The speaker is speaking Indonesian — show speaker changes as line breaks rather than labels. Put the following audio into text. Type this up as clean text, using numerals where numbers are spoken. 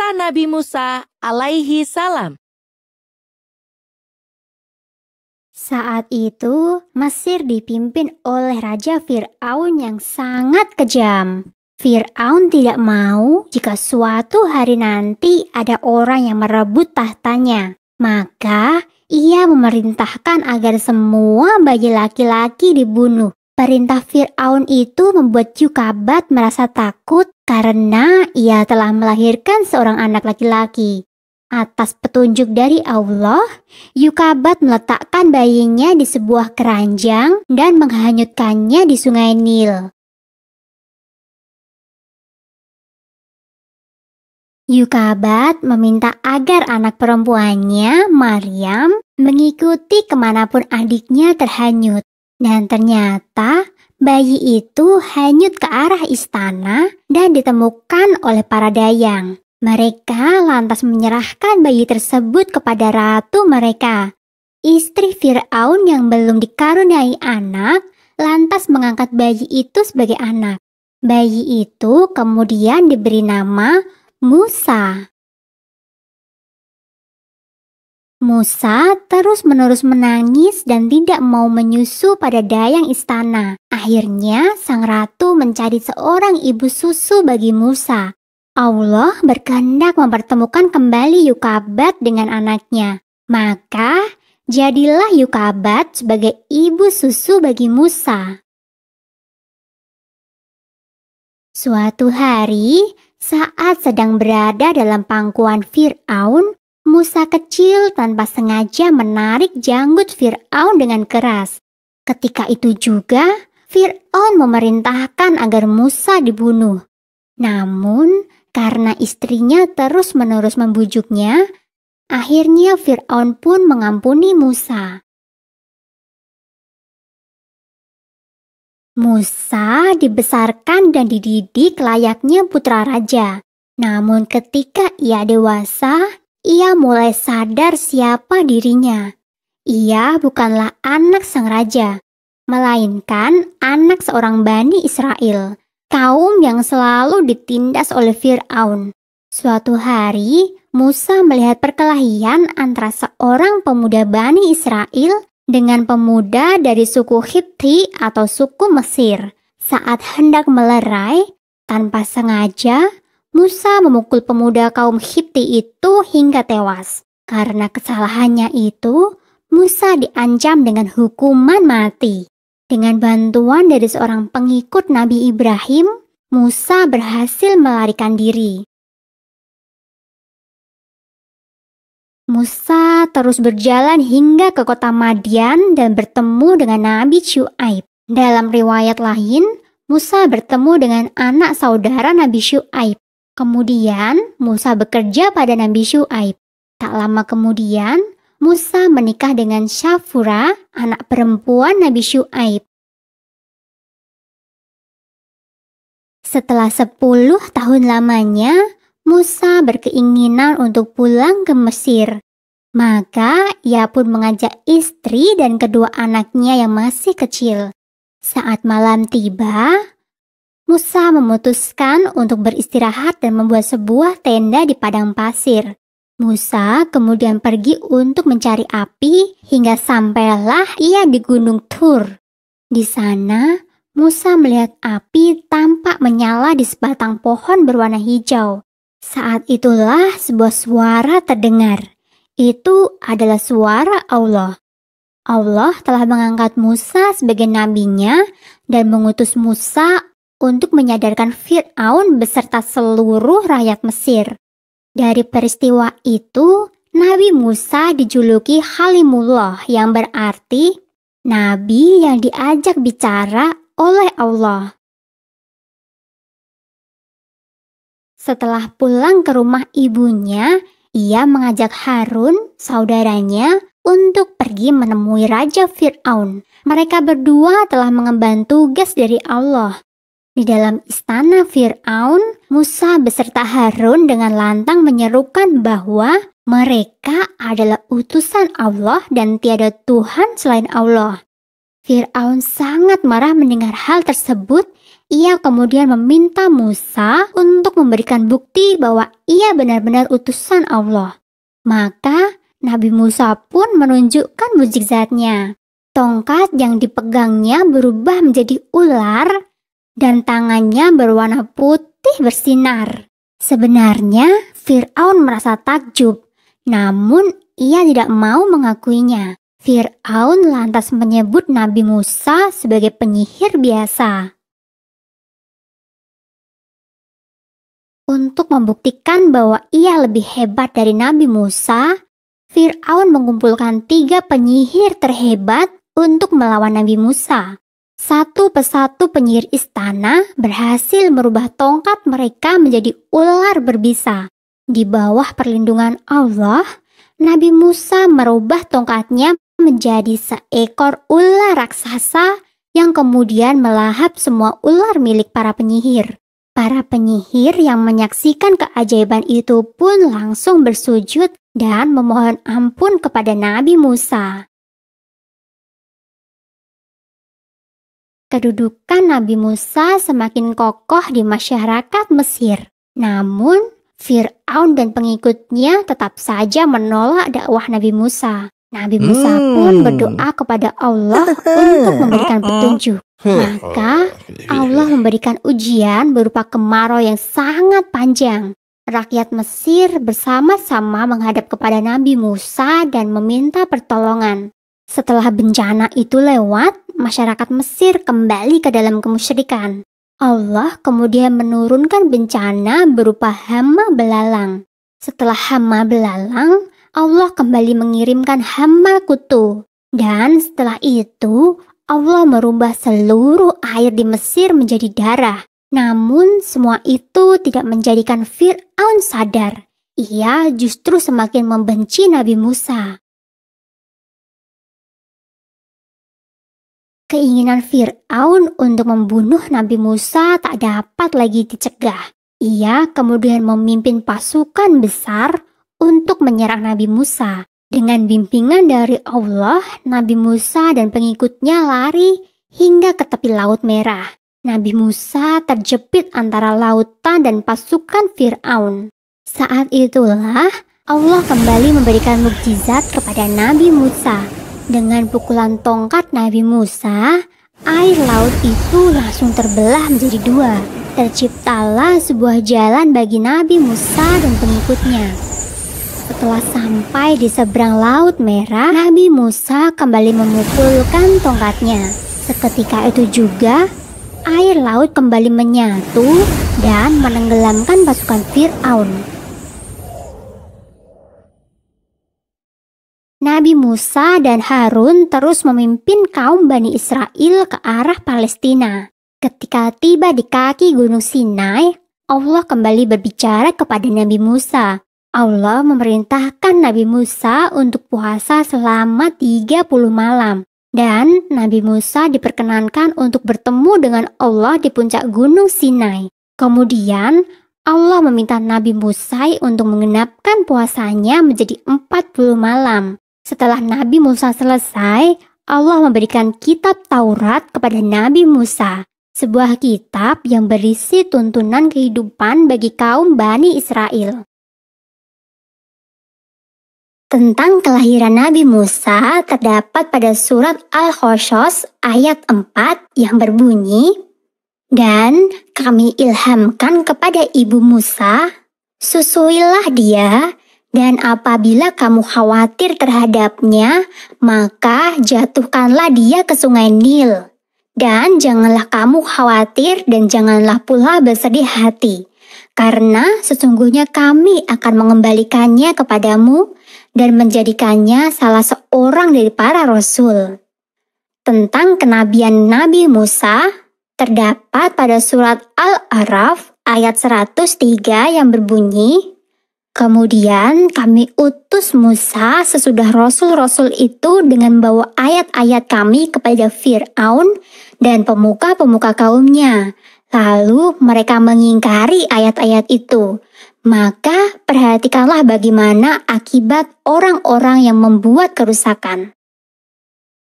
kisah Nabi Musa alaihi salam.
Saat itu, Mesir dipimpin oleh Raja Fir'aun yang sangat kejam. Fir'aun tidak mau jika suatu hari nanti ada orang yang merebut tahtanya. Maka, ia memerintahkan agar semua bayi laki-laki dibunuh. Perintah Fir'aun itu membuat Yukabat merasa takut karena ia telah melahirkan seorang anak laki-laki. Atas petunjuk dari Allah, Yukabat meletakkan bayinya di sebuah keranjang dan menghanyutkannya di sungai Nil. Yukabat meminta agar anak perempuannya, Maryam, mengikuti kemanapun adiknya terhanyut. Dan ternyata bayi itu hanyut ke arah istana dan ditemukan oleh para dayang. Mereka lantas menyerahkan bayi tersebut kepada ratu mereka. Istri Fir'aun yang belum dikaruniai anak lantas mengangkat bayi itu sebagai anak. Bayi itu kemudian diberi nama Musa. Musa terus-menerus menangis dan tidak mau menyusu pada dayang istana. Akhirnya sang ratu mencari seorang ibu susu bagi Musa. Allah berkehendak mempertemukan kembali Yukabat dengan anaknya. Maka, jadilah Yukabat sebagai ibu susu bagi Musa. Suatu hari, saat sedang berada dalam pangkuan Fir'aun, Musa kecil tanpa sengaja menarik janggut Fir'aun dengan keras. Ketika itu juga, Fir'aun memerintahkan agar Musa dibunuh. Namun, karena istrinya terus-menerus membujuknya, akhirnya Fir'aun pun mengampuni Musa. Musa dibesarkan dan dididik layaknya putra raja. Namun ketika ia dewasa, ia mulai sadar siapa dirinya. Ia bukanlah anak sang raja, melainkan anak seorang Bani Israel, kaum yang selalu ditindas oleh Fir'aun. Suatu hari, Musa melihat perkelahian antara seorang pemuda Bani Israel dengan pemuda dari suku Hipti atau suku Mesir. Saat hendak melerai, tanpa sengaja, Musa memukul pemuda kaum Hipti itu hingga tewas. Karena kesalahannya itu, Musa diancam dengan hukuman mati. Dengan bantuan dari seorang pengikut Nabi Ibrahim, Musa berhasil melarikan diri. Musa terus berjalan hingga ke kota Madian dan bertemu dengan Nabi Syu'aib. Dalam riwayat lain, Musa bertemu dengan anak saudara Nabi Syu'aib. Kemudian, Musa bekerja pada Nabi Syu'aib. Tak lama kemudian, Musa menikah dengan Syafura, anak perempuan Nabi Syu'aib. Setelah 10 tahun lamanya, Musa berkeinginan untuk pulang ke Mesir. Maka ia pun mengajak istri dan kedua anaknya yang masih kecil. Saat malam tiba, Musa memutuskan untuk beristirahat dan membuat sebuah tenda di padang pasir. Musa kemudian pergi untuk mencari api hingga sampailah ia di Gunung Tur. Di sana, Musa melihat api tampak menyala di sebatang pohon berwarna hijau. Saat itulah sebuah suara terdengar. Itu adalah suara Allah. Allah telah mengangkat Musa sebagai nabinya dan mengutus Musa untuk menyadarkan Fir'aun beserta seluruh rakyat Mesir. Dari peristiwa itu, Nabi Musa dijuluki Halimullah yang berarti Nabi yang diajak bicara oleh Allah. Setelah pulang ke rumah ibunya, ia mengajak Harun, saudaranya, untuk pergi menemui Raja Fir'aun. Mereka berdua telah mengemban tugas dari Allah. Di dalam istana Fir'aun, Musa beserta Harun dengan lantang menyerukan bahwa mereka adalah utusan Allah dan tiada Tuhan selain Allah. Fir'aun sangat marah mendengar hal tersebut. ia kemudian meminta Musa untuk memberikan bukti bahwa ia benar-benar utusan Allah. Maka Nabi Musa pun menunjukkan mukjizatnya. Tongkat yang dipegangnya berubah menjadi ular dan tangannya berwarna putih bersinar. Sebenarnya Fir'aun merasa takjub, namun ia tidak mau mengakuinya. Fir'aun lantas menyebut Nabi Musa sebagai penyihir biasa. Untuk membuktikan bahwa ia lebih hebat dari Nabi Musa, Fir'aun mengumpulkan 3 penyihir terhebat untuk melawan Nabi Musa. Satu persatu penyihir istana berhasil merubah tongkat mereka menjadi ular berbisa. Di bawah perlindungan Allah, Nabi Musa merubah tongkatnya menjadi seekor ular raksasa yang kemudian melahap semua ular milik para penyihir. Para penyihir yang menyaksikan keajaiban itu pun langsung bersujud dan memohon ampun kepada Nabi Musa. Kedudukan Nabi Musa semakin kokoh di masyarakat Mesir. Namun, Fir'aun dan pengikutnya tetap saja menolak dakwah Nabi Musa. Nabi Musa pun berdoa kepada Allah untuk memberikan petunjuk. Maka Allah memberikan ujian berupa kemarau yang sangat panjang. Rakyat Mesir bersama-sama menghadap kepada Nabi Musa dan meminta pertolongan. Setelah bencana itu lewat, masyarakat Mesir kembali ke dalam kemusyrikan. Allah kemudian menurunkan bencana berupa hama belalang. Setelah hama belalang, Allah kembali mengirimkan hama kutu. Dan setelah itu, Allah merubah seluruh air di Mesir menjadi darah. Namun semua itu tidak menjadikan Fir'aun sadar. Ia justru semakin membenci Nabi Musa. Keinginan Fir'aun untuk membunuh Nabi Musa tak dapat lagi dicegah. Ia kemudian memimpin pasukan besar untuk menyerang Nabi Musa. Dengan bimbingan dari Allah, Nabi Musa dan pengikutnya lari hingga ke tepi Laut Merah. Nabi Musa terjepit antara lautan dan pasukan Fir'aun. Saat itulah Allah kembali memberikan mukjizat kepada Nabi Musa. Dengan pukulan tongkat Nabi Musa, air laut itu langsung terbelah menjadi 2. Terciptalah sebuah jalan bagi Nabi Musa dan pengikutnya. Setelah sampai di seberang Laut Merah, Nabi Musa kembali memukulkan tongkatnya. Seketika itu juga, air laut kembali menyatu dan menenggelamkan pasukan Fir'aun. Nabi Musa dan Harun terus memimpin kaum Bani Israel ke arah Palestina. Ketika tiba di kaki Gunung Sinai, Allah kembali berbicara kepada Nabi Musa. Allah memerintahkan Nabi Musa untuk puasa selama 30 malam. Dan Nabi Musa diperkenankan untuk bertemu dengan Allah di puncak Gunung Sinai. Kemudian Allah meminta Nabi Musa untuk mengenapkan puasanya menjadi 40 malam. Setelah Nabi Musa selesai, Allah memberikan kitab Taurat kepada Nabi Musa. Sebuah kitab yang berisi tuntunan kehidupan bagi kaum Bani Israel. Tentang kelahiran Nabi Musa terdapat pada surat Al-Qasas ayat 4 yang berbunyi, "Dan kami ilhamkan kepada ibu Musa, susuilah dia, dan apabila kamu khawatir terhadapnya, maka jatuhkanlah dia ke sungai Nil. Dan janganlah kamu khawatir dan janganlah pula bersedih hati, karena sesungguhnya kami akan mengembalikannya kepadamu dan menjadikannya salah seorang dari para rasul." Tentang kenabian Nabi Musa terdapat pada surat Al-A'raf ayat 103 yang berbunyi, "Kemudian kami utus Musa sesudah rasul-rasul itu dengan membawa ayat-ayat kami kepada Fir'aun dan pemuka-pemuka kaumnya. Lalu mereka mengingkari ayat-ayat itu. Maka perhatikanlah bagaimana akibat orang-orang yang membuat kerusakan."